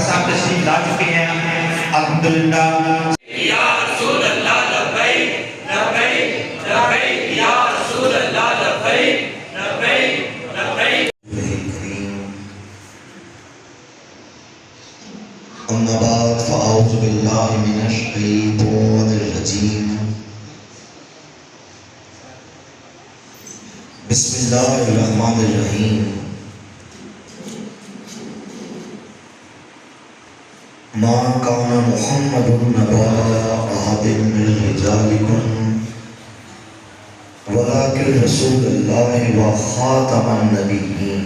صاحب تشریف لا چکے ہیں الحمدللہ. یا رسول اللہ لبیک لبیک لبیک یا رسول اللہ لبیک لبیک لبیک. اما بعد فاعوذ باللہ من الشیطان الرجیم. بسم اللہ الرحمن الرحیم. ما کان محمد نبا احد من رجالکم ولکن رسول اللہ و خاتم النبیین.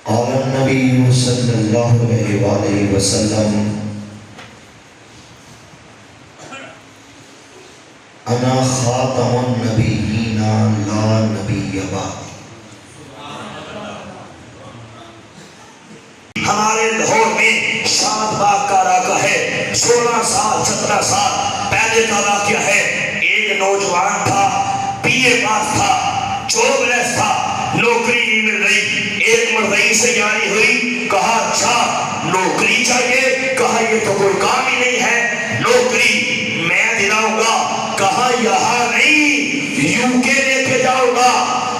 قال النبی صلی اللہ علیہ وآلہ وسلم انا خاتم النبیین لا نبی بعد. ہمارے لاہور میں شاد باغ کا علاقہ ہے. 16 سال 17 سال پہلے کا واقعہ ہے. ایک نوجوان تھا, بی اے پاس تھا, جاب لیس تھا, نوکری نہیں مل رہی. ایک مرغئی سے جانی ہوئی, کہا اچھا نوکری چاہیے, کہا یہ تو کوئی کام ہی نہیں ہے, نوکری میں دلاؤں گا. کہا یہاں نہیں, یو کے لے کے جاؤں گا,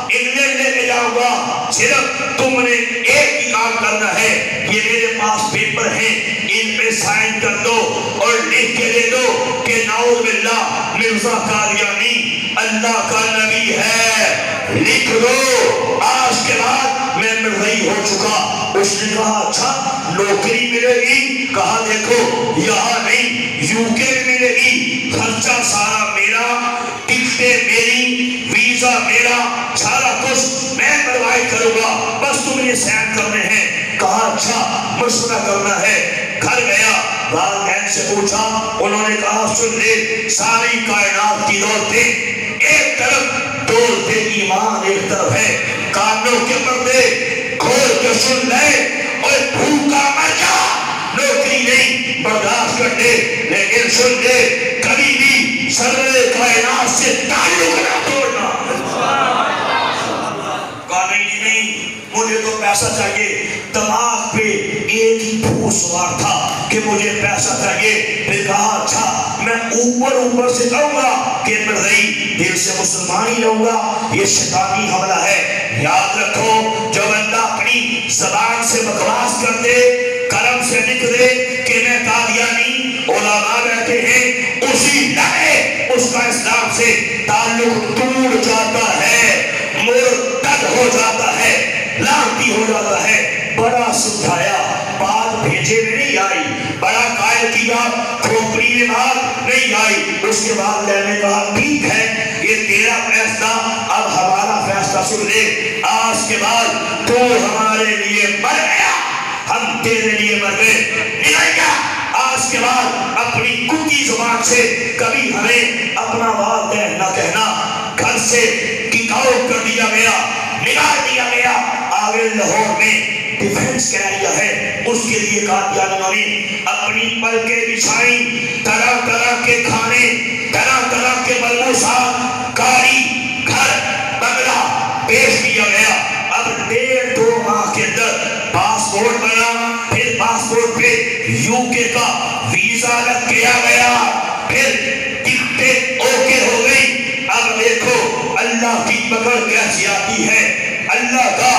انگلینڈ لے کے جاؤں گا, صرف تم نے ایک ہی کام کرنا ہے. یہ میرے پاس پیپر ہیں, ان پہ سائن کر دو اور لکھ کے دے دو کہ نعوذ باللہ مرزا قادیانی اللہ کا نبی ہے, لکھ دو. آج کے بعد میں مرغئی ہو چکا. اس نے کہا اچھا نوکری ملے گی, کہا دیکھو یہاں نہیں یو کے میں ملے گی, خرچہ سارا میرا, ٹکٹیں میری, ویزا میرا, سارا کچھ میں پرووائڈ کروں گا, بس تم نے سائن کرنے ہیں. کہا اچھا مشورہ کرنا ہے. گھر گیا, والدین سے پوچھا, انہوں نے کہا سن لے, ساری کائنات کی دولتیں ایک طرف, دولت ایمان ایک طرف ہے. کانوں کے پردے کھول کے سن لے, اور بھوکا مر جا, نوکری نہیں برداشت کر لے, لیکن سن لے کبھی بھی سرور کائنات سے تعلق نہ توڑنا. کہا نہیں مجھے تو پیسہ چاہیے. دماغ پہ ایک ہی بھوک سوار تھا کہ مجھے پیسہ چاہیے. پھر کہا اچھا میں اوپر سے کہوں گا کہ مرغئی دل سے مسلمان ہی رہوں گا. یہ شیطانی حملہ ہے. یاد رکھو جب اللہ اپنی زبان سے بکواس کر دے, قلم سے لکھ دے کہ میں قادیانی, علماء بیٹھے ہیں, اسی لمحے اس کا اسلام سے تعلق ٹوٹ جاتا ہے, مرتد ہو جاتا ہے, لعنتی ہو جاتا ہے. بڑا سمجھایا, بات بھیجے میں نہیں آئی, بڑا قائل کیا, کھوپڑی میں بات نہیں آئی. اس کے بعد میں نے کہا ٹھیک ہے یہ تیرا فیصلہ, اب ہمارا فیصلہ سن لے. آج کے بعد تو ہمارے لیے مر گیا, ہم تیرے لیے مر گئے. نکل گیا. آج کے بعد اپنی کوکی زبان سے کبھی ہمیں اپنا والدین نہ کہنا. گھر سے کک آؤٹ کر دیا گیا, نکال دیا گیا. آگے لاہور میں ڈیفنس ایریا ہے, اس کے لیے قادیانیوں نے اپنی پلکیں بچھائی, طرح طرح کے کھانے, طرح طرح کے ملبوسات, گاڑی, گھر, بنگلہ پیش کیا گیا. اب 1.5-2 ماہ کے اندر پاسپورٹ بنا, پھر پاسپورٹ پہ یو کے کا ویزا لگ کیا گیا, پھر ٹکٹیں اوکے ہو گئی. اب دیکھو اللہ کی پکڑ کیسی آتی ہے, اللہ کا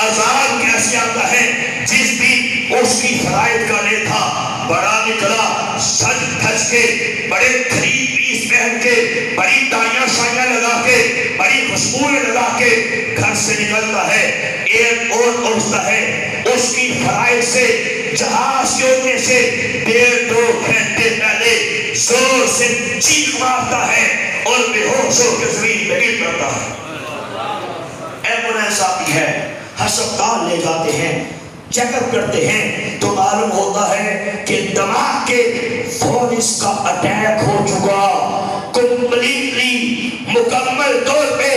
عذاب کیسے آتا ہے. جس دن اس کی فرائض کا لے تھا, بڑا نکلا, سج دھج کے, بڑے 3 پیس پہن کے, بڑی ٹائیاں شائیاں لگا کے, بڑی خوشبوئیں لگا کے گھر سے نکلتا ہے. ایک اور اٹھتا ہے, اس کی فرائض سے جہاز کے اڑنے سے 1.5-2 گھنٹے پہلے زور سے چیخ مارتا ہے اور بے ہوش ہو کے زمین پہ گر پڑتا ہے. ایمبولینس ایمبولینس آتی ہے، ہسپتال لے جاتے ہیں، چیک اپ کرتے ہیں تو معلوم ہوتا ہے کہ دماغ کے فوراً کا اٹیک ہو چکا، کمپلیٹلی مکمل طور پہ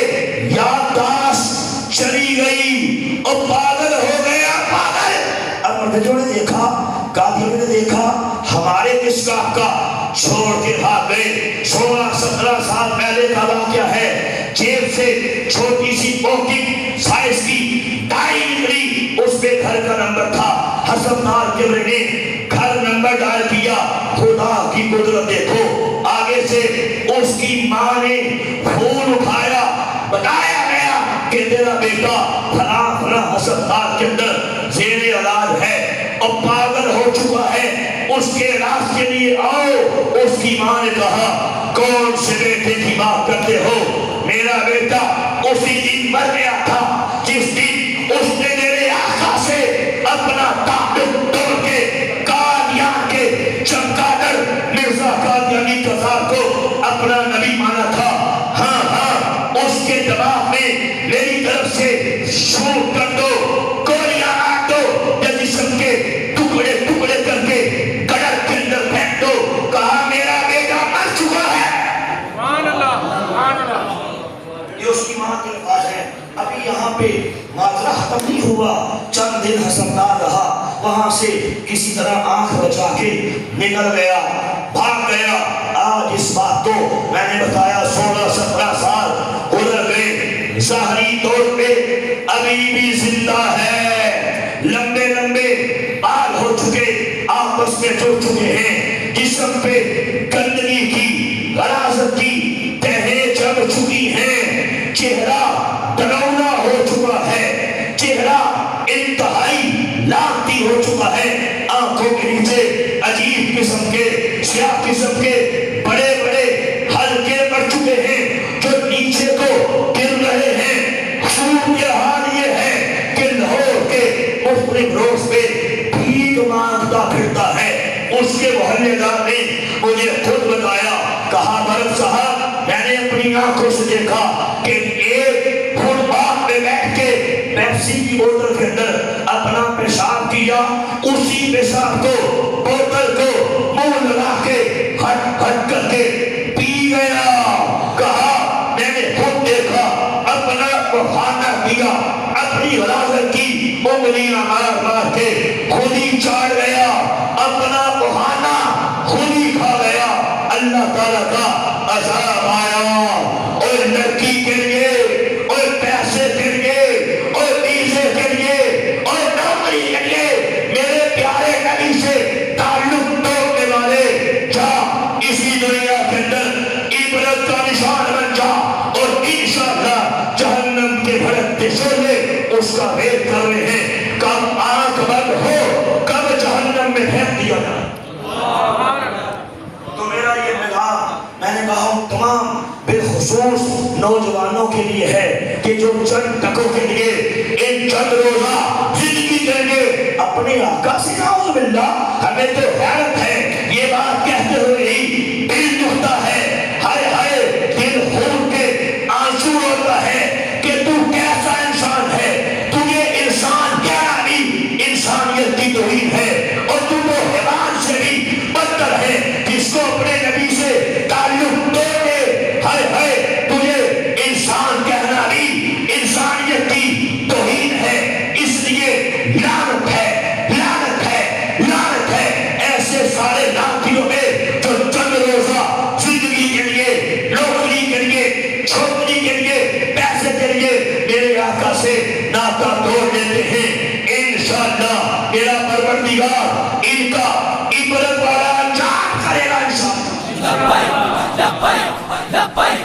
یادداشت چلی گئی اور پاگل ہو گیا، پاگل۔ اب مرتجوں نے دیکھا، قادیوں نے دیکھا، ہمارے مسکاف کا چھوڑ کے بھاگ گئے۔ 16-17 سال پہلے کا واقعہ ہے، جیب سے چھوٹی سی پاکٹ سائز کی ڈائری نکلی، اس پہ گھر کا نمبر تھا۔ ہسپتال کے نے گھر نمبر ڈال کیا، خدا کی قدرت دیکھو، آگے سے اس کی ماں نے فون اٹھایا، بتایا گیا کہ تیرا بیٹا فلاں فلاں ہسپتال کے اندر زیر علاج ہے اور پاگل ہو چکا ہے، اس کے علاج کے لیے آؤ۔ اس کی ماں نے کہا کون سے بیٹے کی بات کرتے ہو؟ میرا بیٹا اسی دن مر گیا تھا جس دن اس نے میرے آقا سے اپنا تعلق توڑ کے قادیان کے چمگادڑ مرزا قادیانی قذاب کو اپنا نبی مانا تھا۔ ہاں ہاں، اس کے دماغ میں میری طرف سے شوٹ کر دو، گولیاں مار دو، یا جسم کے ٹکڑے ٹکڑے کر کے گڑر کے اندر پھینک دو۔ کہا میرا بیٹا مر چکا ہے۔ سبحان اللہ، سبحان اللہ۔ یہ اس کی ماں کے الفاظ ہیں۔ ابھی یہاں پہ ماجرا ختم نہیں ہوا، چند دن ہسپتال رہا، وہاں سے کسی طرح آنکھ بچا کے نکل گیا، بھاگ گیا۔ آج اس بات کو میں نے بتایا 16-17 سال گزر گئے، ظاہری طور پہ ابھی بھی زندہ ہے، لمبے لمبے بال ہو چکے، آپس میں جڑ چکے ہیں، جسم پہ گندگی کی غلاظت کی تہیں جم چکی ہیں، چہرہ ڈراؤنا ہو چکا ہے، چہرہ انتہائی لاغتی ہو چکا ہے، آنکھوں کے نیچے عجیب قسم کے سیاہ قسم کے بڑے بڑے حلقے پڑ چکے ہیں جو نیچے کو گر رہے ہیں۔ صورتحال یہ ہے کہ لاہور کے مختلف روڈ پہ بھیک مانگتا پھرتا ہے۔ اس کے محلے دار نے مجھے خود بتایا، کہا بھرت صاحب میں نے اپنی آنکھوں سے دیکھا کہ ایک فٹ پاتھ پہ بیٹھ کے پیپسی کی بوتل کے اندر اپنا پیشاب کیا، اسی پیشاب کو بوتل کو منہ لگا کے ہٹ ہٹ کر کے پی گیا۔ کہا میں نے خود دیکھا، اپنا بہانہ کیا، اپنی غلاظت کی انگلیاں مار مار کے خود ہی چاڑ گیا، اپنا بہانہ خود ہی کھا گیا۔ اللہ تعالیٰ کا عذاب آیا، اور لڑکی کے لیے اور پیسے کے لیے اور ویزے کے لیے اور نوکری کے لیے میرے پیارے نبی سے تعلق توڑنے والے جا اسی دنیا کے اندر عبرت کا نشان بن جا، اور انشاءاللہ جہنم کے بھڑکتے شعلے اس کا ویٹ کر رہے ہیں، کب آنکھ بند ہو، کب جہنم میں پھینک دیا جائے۔ تو میرا یہ پیغام میں نے کہا تمام بالخصوص نوجوانوں کے لیے ہے کہ جو چند ٹکوں کے لیے ان چند روزہ زندگی کے لیے اپنے آقا سے نعوذ باللہ، ہمیں تو حیرت ہے یہ بات کہتے ہوئے ہی دل دکھتا ہے، ہائے ہائے دل خون کے آنسو ہوتا ہے کہ تو کیسا انسان ہے، تجھے انسان کہنا بھی انسانیت کی توہین ہے، اور تو وہ حیوان سے بھی بدتر ہے جس کو اپنے نبی سے تعلق توڑے، ہائے ہائے تجھے انسان کہنا بھی انسانیت کی توہین ہے۔ اس لیے لعنت ہے، لعنت ہے، لعنت ہے ایسے سارے لعنتیوں پہ جو چند روزہ زندگی کے لیے، نوکری کے لیے، چھوکری کے لیے، پیسے کے لیے میرے آقا سے ناطہ توڑ دیتے ہیں۔ انشاءاللہ میرا پروردگار ان کا عبرت والا انجام کرے گا انشاءاللہ۔ لبیک لبیک لبیک